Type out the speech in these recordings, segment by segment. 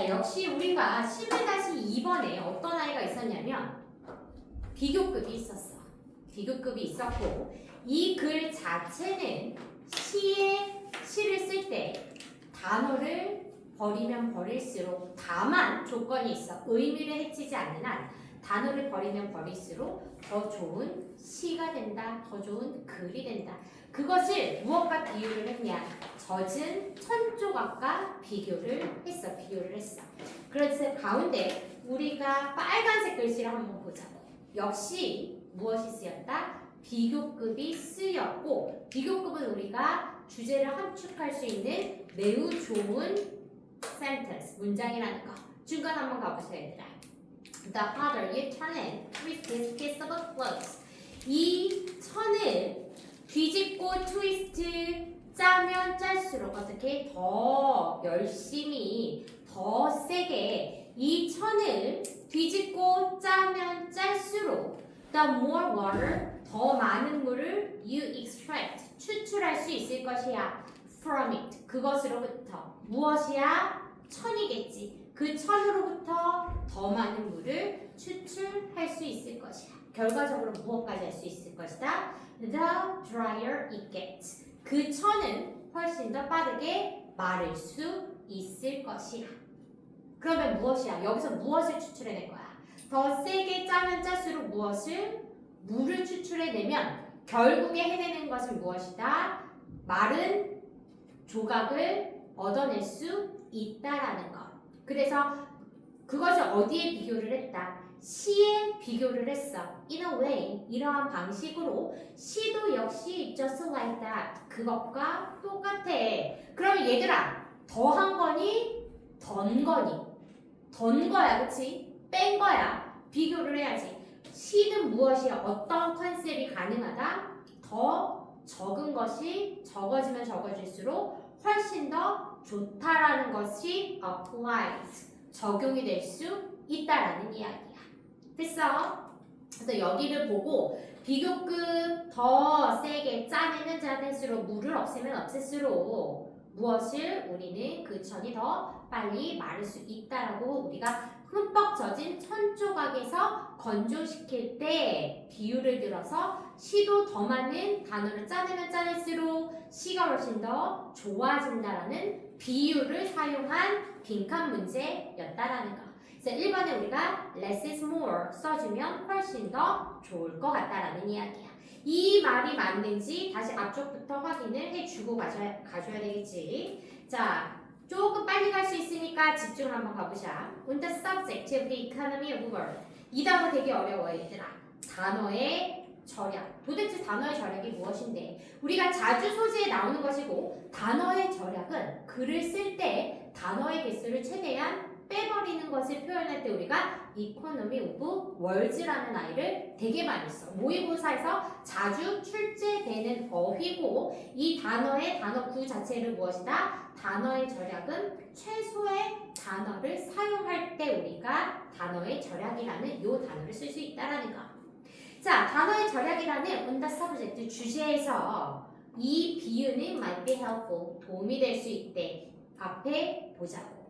자, 역시 우리가 11-2번에 어떤 아이가 있었냐면 비교급이 있었어. 비교급이 있었고 이 글 자체는 시를 쓸 때 단어를 버리면 버릴수록 다만 조건이 있어. 의미를 해치지 않는 한 단어를 버리면 버릴수록 더 좋은 시가 된다. 더 좋은 글이 된다. 그것을 무엇과 비유를 했냐? 젖은 천조각과 비교를 했어. 그래서 가운데 우리가 빨간색 글씨를 한번 보자고. 역시 무엇이 쓰였다? 비교급이 쓰였고 비교급은 우리가 주제를 함축할 수 있는 매우 좋은 sentence, 문장이라는 거. 중간 한번 가보세요, 얘들아. The harder you turn it, twist this piece of clothes. 이 천을 뒤집고 트위스트 짜면 짤수록 어떻게 더 열심히 더 세게 이 천을 뒤집고 짜면 짤수록 the more water 더 많은 물을 you extract 추출할 수 있을 것이야 from it 그것으로부터 무엇이야? 천이겠지. 그 천으로부터 더 많은 물을 추출할 수 있을 것이야. 결과적으로 무엇까지 할 수 있을 것이다? The drier it gets. 그 천은 훨씬 더 빠르게 마를 수 있을 것이야. 그러면 무엇이야? 여기서 무엇을 추출해낼 거야? 더 세게 짜면 짤수록 물을 추출해내면 결국에 해내는 것은 무엇이다? 마른 조각을 얻어낼 수 있다라는 것. 그래서 그것을 어디에 비교를 했다? 시에 비교를 했어. In a way, 이러한 방식으로 시도 역시 just like that. 그것과 똑같아. 그러면 얘들아, 더한 거니? 던 거니? 던 거야, 그치? 뺀 거야. 비교를 해야지. 시는 무엇이야? 어떤 컨셉이 가능하다? 더 적은 것이 적어지면 적어질수록 훨씬 더 좋다라는 것이 applies. 적용이 될 수 있다라는 이야기야. 됐어? 그래서 여기를 보고 비교급 더 세게 짜내면 짜낼수록 물을 없애면 없앨수록 무엇을 우리는 그 천이 더 빨리 마를 수 있다라고 우리가 흠뻑 젖은 천조각에서 건조시킬 때 비유를 들어서 시도 더 많은 단어를 짜내면 짜낼수록 시가 훨씬 더 좋아진다라는 비유를 사용한 빈칸 문제였다라는 거. 그래서 1번에 우리가 less is more 써주면 훨씬 더 좋을 것 같다라는 이야기야. 이 말이 맞는지 다시 앞쪽부터 확인을 해주고 가줘야 되겠지. 자, 조금 빨리 갈 수 있으니까 집중을 한번 가보자. On the subject of the economy of world. 이 단어 되게 어려워 얘들아. 단어의 절약. 도대체 단어의 절약이 무엇인데? 우리가 자주 소지에 나오는 것이고 단어의 절약은 글을 쓸 때 단어의 개수를 최대한 빼버리는 것을 표현할 때 우리가 economy of words라는 아이를 되게 많이 써. 모의고사에서 자주 출제되는 어휘고 이 단어의 단어구 자체를 무엇이다? 단어의 절약은 최소의 단어를 사용할 때 우리가 단어의 절약이라는 이 단어를 쓸 수 있다라는 거. 자, 단어의 절약이라는 on the subject 주제에서 이 비유는 might be helpful 도움이 될 수 있대. 앞에 보자고.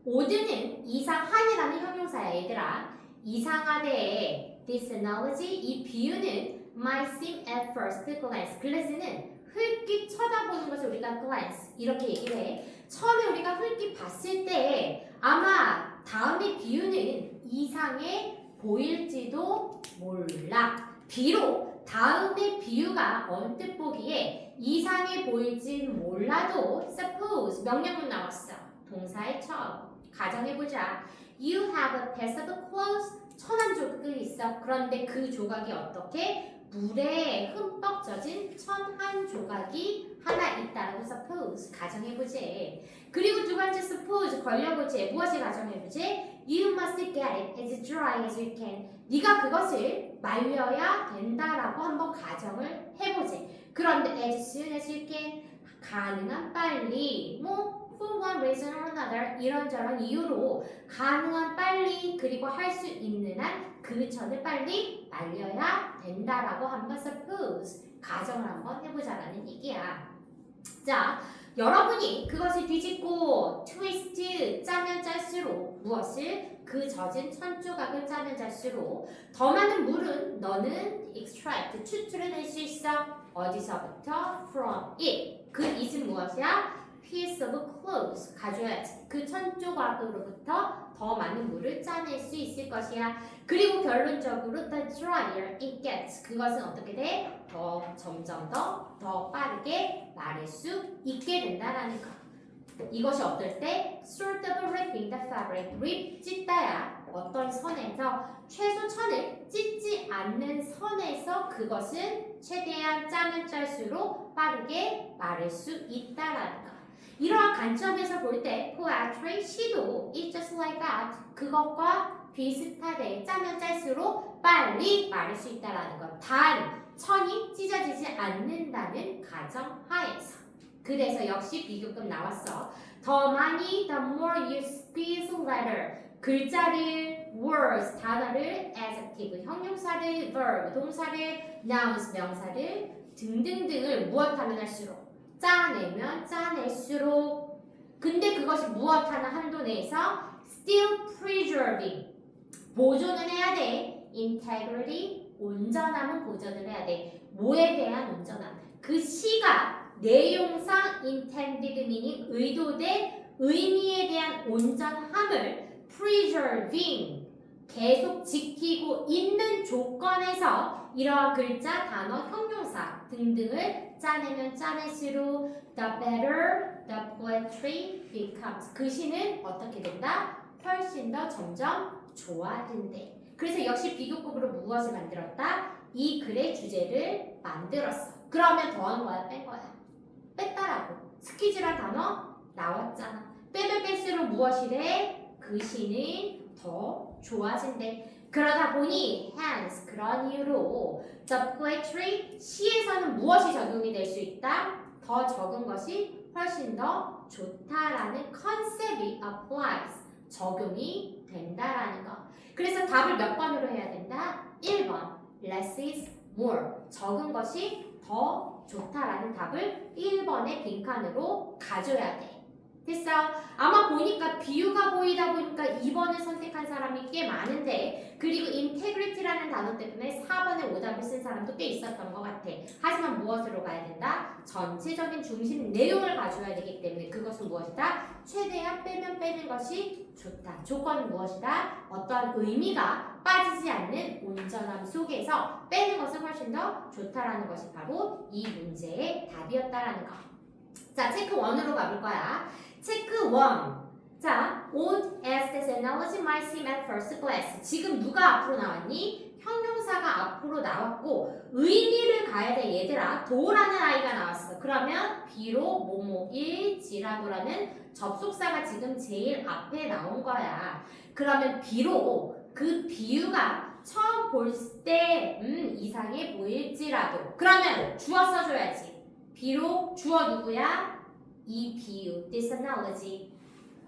오드는 이상한이라는 형용사야 얘들아. 이상하대의 this analogy 이 비유는 might seem at first glance. 글래스는 흘낏 쳐다보는 것을 우리가 glance 이렇게 얘기를 해. 처음에 우리가 흘낏 봤을 때 아마 다음의 비유는 이상해 보일지도 몰라. 비록 다음의 비유가 언뜻 보기에 이상해 보일진 몰라도 suppose 명령문 나왔어. 동사의 처음. 가정해보자. You have a piece of clothes. 천한 조각이 있어. 그런데 그 조각이 어떻게? 물에 흠뻑 젖은 천한 조각이 하나 있다라고 suppose 가정해보지. 그리고 두 번째 suppose 걸려보지. 무엇을 가정해보지? You must get it as dry as you can. 네가 그것을 말려야 된다라고 한번 가정을 해보지. 그런데 as soon as you can 가능한 빨리 for one reason or another 이런저런 이유로 가능한 빨리 그리고 할 수 있는 한 그 천을 빨리 말려야 된다라고 한번 suppose 가정을 한번 해보자라는 얘기야. 자, 여러분이 그것을 뒤집고 트위스트 짜면 무엇을? 그 젖은 천조각을 짜면 잘수록 더 많은 물은 너는 extract, 추출해낼 수 있어. 어디서부터? From it. 그 it은 무엇이야? piece of cloth. 가져야지. 그 천조각으로부터 더 많은 물을 짜낼 수 있을 것이야. 그리고 결론적으로 the drier it gets. 그것은 어떻게 돼? 점점 더 빠르게 마를 수 있게 된다라는 거. 이것이 어떨 때? sort of ripping the fabric. rip, 찢다야. 어떤 선에서 최소 천을 찢지 않는 선에서 그것은 최대한 짜면 짤수록 빠르게 마를 수 있다라는 거. 이러한 관점에서 볼 때 poetry, 시도 is just like that. 그것과 비슷하대. 짜면 짤수록 빨리 마를 수 있다라는 것. 단 천이 찢어지지 않는다는 가정하에서. 그래서 역시 비교급 나왔어. 더 많이 the more you squeeze letter. 글자를, words, 단어를, adjective, 형용사를, verb, 동사를, nouns, 명사를 등등등을 무엇하면 할수록 짜내면 짜낼수록 근데 그것이 무엇하는 한도 내에서 still preserving 보존을 해야 돼. integrity 온전함은 보존을 해야 돼. 뭐에 대한 온전함? 그 시가 내용상 intended meaning 의도된 의미에 대한 온전함을 preserving 계속 지키고 있는 조건에서 이러한 글자, 단어, 형용사 등등을 짜내면 짜낼수록 the better the poetry becomes. 그 시는 어떻게 된다? 훨씬 더 점점 좋아진대. 그래서 역시 비교급으로 무엇을 만들었다? 이 글의 주제를 만들었어. 그러면 더한 거야, 뺀 거야? 뺐다라고. 스퀴즈란 단어 나왔잖아. 빼면 뺄수록 무엇이래? 그 시는 더 좋아진대. 그러다 보니 hence 그런 이유로 the poetry 시에서는 무엇이 적용이 될 수 있다? 더 적은 것이 훨씬 더 좋다라는 컨셉이 applies 적용이 된다라는 거. 그래서 답을 몇 번으로 해야 된다? 1번 less is more 적은 것이 더 좋다라는 답을 1번의 빈칸으로 가져야 돼. 됐어? 아마 보니까 비유가 보이다 보니까 2번을 선택한 사람이 꽤 많은데 그리고 integrity라는 단어 때문에 4번에 오답을 쓴 사람도 꽤 있었던 것 같아. 하지만 무엇으로 가야 된다? 전체적인 중심 내용을 가져야 되기 때문에 그것은 무엇이다? 최대한 빼면 빼는 것이 좋다. 조건은 무엇이다? 어떠한 의미가 빠지지 않는 온전함 속에서 빼는 것은 훨씬 더 좋다라는 것이 바로 이 문제의 답이었다라는 거. 자, 체크 1으로 가볼 거야. 체크 1. 자, odd as this analogy might seem at first glance. 지금 누가 앞으로 나왔니? 형용사가 앞으로 나왔고 의미를 가야 돼 얘들아. 도라는 아이가 나왔어. 그러면 비록 뭐뭐일지라도라는 접속사가 지금 제일 앞에 나온 거야. 그러면 비록 그 비유가 처음 볼 때 이상해 보일지라도 그러면 주어 써줘야지. 비록 주어 누구야? 이 비유, this analogy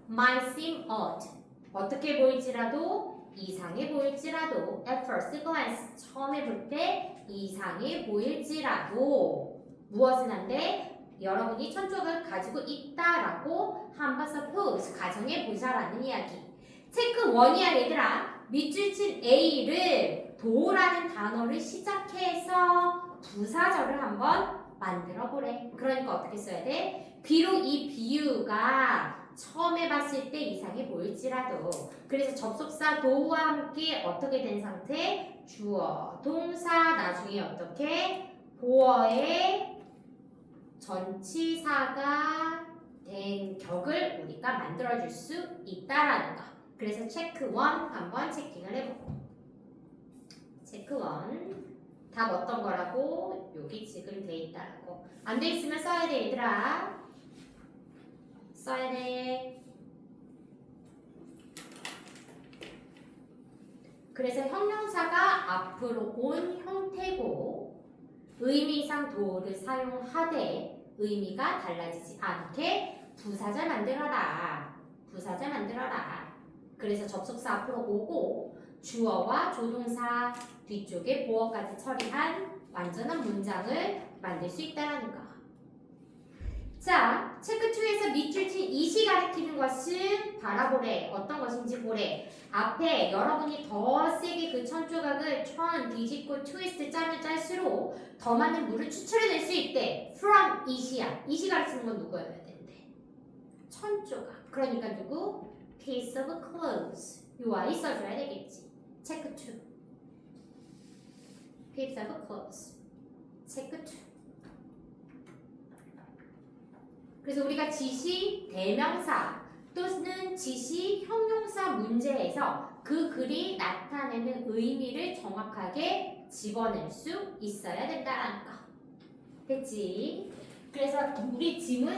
might seem odd. 어떻게 보일지라도, 이상해 보일지라도 at first glance, 처음에 볼 때 이상해 보일지라도 무엇은 한데? 여러분이 천적을 가지고 있다라고 한번 suppose, 가정해 보자라는 이야기. 체크 1이야 얘들아. 밑줄 친 A를 도라는 단어를 시작해서 부사절을 한번 만들어 보래. 그러니까 어떻게 써야 돼? 비록 이 비유가 처음에 봤을 때 이상해 보일지라도 그래서 접속사 도와 함께 어떻게 된 상태? 주어, 동사, 나중에 어떻게? 보어의 전치사가 된 격을 우리가 만들어줄 수 있다라는 거. 그래서 체크 1 한번 체킹을 해보고 체크 1 답 어떤 거라고? 여기 지금 돼 있다라고. 안 돼 있으면 써야 돼 얘들아. 써야 돼. 그래서 형용사가 앞으로 온 형태고 의미상 도를 사용하되 의미가 달라지지 않게 부사절 만들어라. 부사절 만들어라. 그래서 접속사 앞으로 오고 주어와 조동사 뒤쪽에 보어까지 처리한 완전한 문장을 만들 수 있다는 거. 자, 체크 2에서 밑줄 친 이시 가리키는 것은 바라보래. 어떤 것인지 보래. 앞에 여러분이 더 세게 그 천 조각을 뒤집고 트위스트 짜면 짤수록 더 많은 물을 추출해낼 수 있대. from 이시야. 이시 가리키는 건 누구여야 된대? 천 조각. 그러니까 누구? piece of clothes. 요 아이 써줘야 되겠지. 체크 2. piece of clothes. 체크 2. 그래서 우리가 지시 대명사 또는 지시 형용사 문제에서 그 글이 나타내는 의미를 정확하게 집어낼 수 있어야 된다는 거. 됐지? 그래서 우리 지문